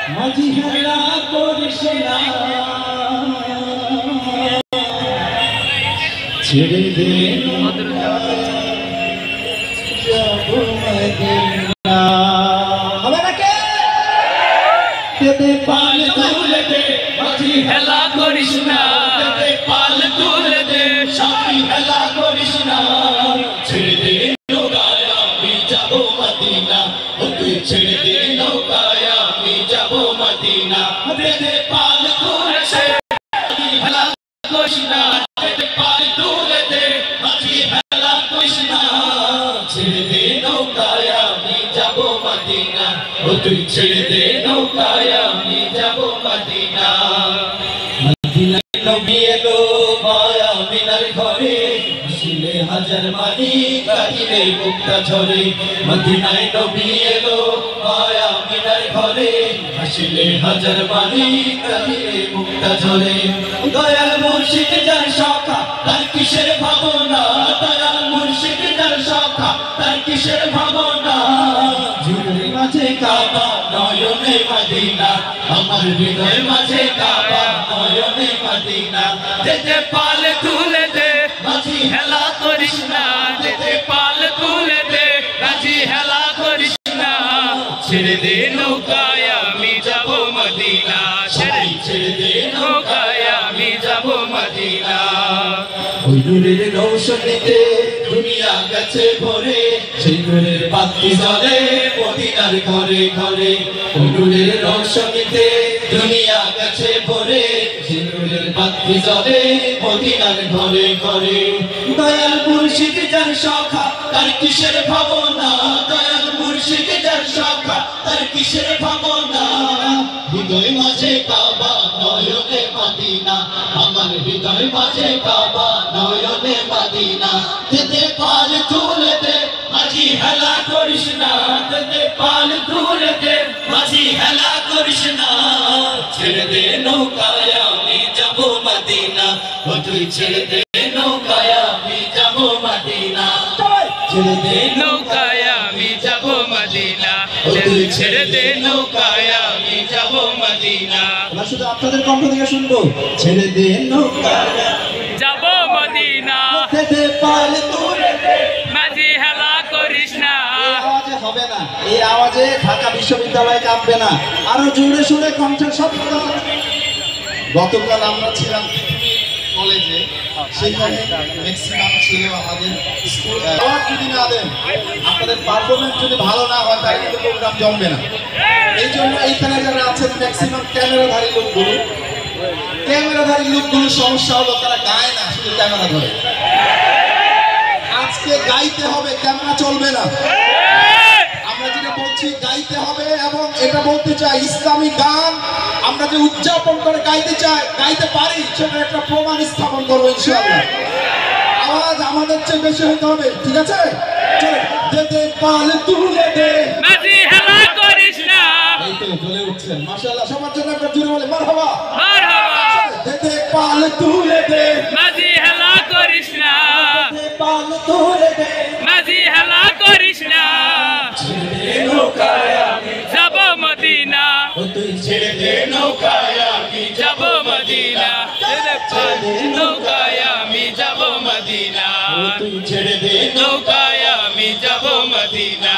মাঝি হেলা করিস না ছেড়ে দে যাবো মদিনা হবে নাকি তেতে পাল তুলে দে মাঝি হেলা করিস না তেতে পাল তুলে দে সাথী হেলা করিস না ছেড়ে দে নৌকায় আমি যাবো মদিনা তুই ছেড়ে দে নৌকায় আমি যাবো মদিনা তেতে পাল তুলে দে হেলা করিস না তেতে পাল তুলে দে মাঝি হেলা করিস না ছেড়ে দে নৌকায় আমি যাবো মদিনা তুই ছেড়ে দে নৌকায় আমি যাবো মদিনা মদিনায় নবী এলো মায়া মিনার ঘরে ছিলে হাজার মানি কাহিলে মুক্তা ঝরে মদিনায় নবী এলো মায়া মিনার ঘরে ছিলে হাজার মানি কাহিলে মুক্তা ঝরে দয়াল মুর্শিদ যার শাখা তার কিসের ভাবনা দয়াল মুর্শিদ যার শাখা তার কিসের ভাবনা ঝুলের মাঝে কাবা নয়নে মদিনা আমার হৃদয়ের মাঝে কাবা নয়নে মদিনা যেতে পাল তুলে দে মাঝি হেলা করিস না যেতে পাল তুলে দে মাঝি হেলা করিস না ছেড়ে দে নৌকায় আমি যাবো মদিনা ছেড়ে দে নৌকায় আমি যাবো মদিনা ওই নূরের রৌশনীতে দুনিয়া গেছে ভরে সেই নূরের বাতি জ্বলে মদিনার ঘরে ঘরে ওই নূরের রৌশনীতে দুনিয়া গেছে ভরে সেই নূরের বাতি জ্বলে মদিনার ঘরে ঘরে দয়াল মুর্শিদ যার শাখা তার কিসের ভাবনা দয়াল মুর্শিদ যার শাখা তার কিসের ভাবনা হৃদয় মাঝে কাবা নয়নে মদিনা আমার হৃদয় মাঝে কাবা নয়নে মদিনা তেতে পাল তুলে দে মাঝি হেলা করিস না তেতে পাল তুলে দে মাঝি হেলা করিস না ছেড়ে দে নৌকায় আমি যাবো মদিনা তুই ছেড়ে দে নৌকায় আমি যাবো মদিনা ছেড়ে দে নৌকায় আমি যাবো মদিনা তুই ছেড়ে দে নৌকায় আমি যাবো মদিনা আমরা শুধু আপনাদের কণ্ঠ থেকে শুনবো ছেড়ে দে নৌকায় যাবো মদিনা তেতে পাল তুলে দে মাঝি হেলা করিস না আওয়াজে হবে না এই আওয়াজে ঢাকা বিশ্ববিদ্যালয় কাঁপবে না আরো জোরে সুরে কণ্ঠের শব্দ গতকাল আমরা ছিলাম কলেজে সেখানে ম্যাক্সিমাম ছিল আমাদের স্কুল আওয়াজ যদি না দেন আপনাদের পারফরমেন্স যদি ভালো না হয় তাহলে কিন্তু প্রোগ্রাম জমবে না এই জন্য এইখানে যারা আছেন ম্যাক্সিমাম ক্যামেরাধারী লোকগুলো সমস্যা হলো তারা গায় না শুধু ক্যামেরা ধরে আজকে গাইতে হবে ক্যামেরা চলবে না আমরা যেটা বলছি গাইতে হবে এবং এটা বলতে চাই ইসলামী গান আমরা যে উদযাপন করে গাইতে চাই গাইতে পারি সেটা একটা প্রমাণ স্থাপন করবো ইনশাআল্লাহ আওয়াজ আমাদের চেয়ে বেশি হতে হবে ঠিক আছে চলো যেতে পাল তুলে দে মাঝি হেলা করিস না এই তো জ্বলে উঠছেন মাশাআল্লাহ সবার জন্য একটা জোরে বলে মারহাবা মারহাবা যেতে পাল তুলে দে মাঝি হেলা করিস না যেতে পাল তুলে দে মাঝি হেলা করিস না ছেড়ে দে নৌকায় আমি যাবো মদিনা তুই ছেড়ে দে নৌকায় আমি যাবো মদিনা নৌকায় আমি যাবো মদিনা তুই ছেড়ে দে নৌকায় আমি যাবো মদিনা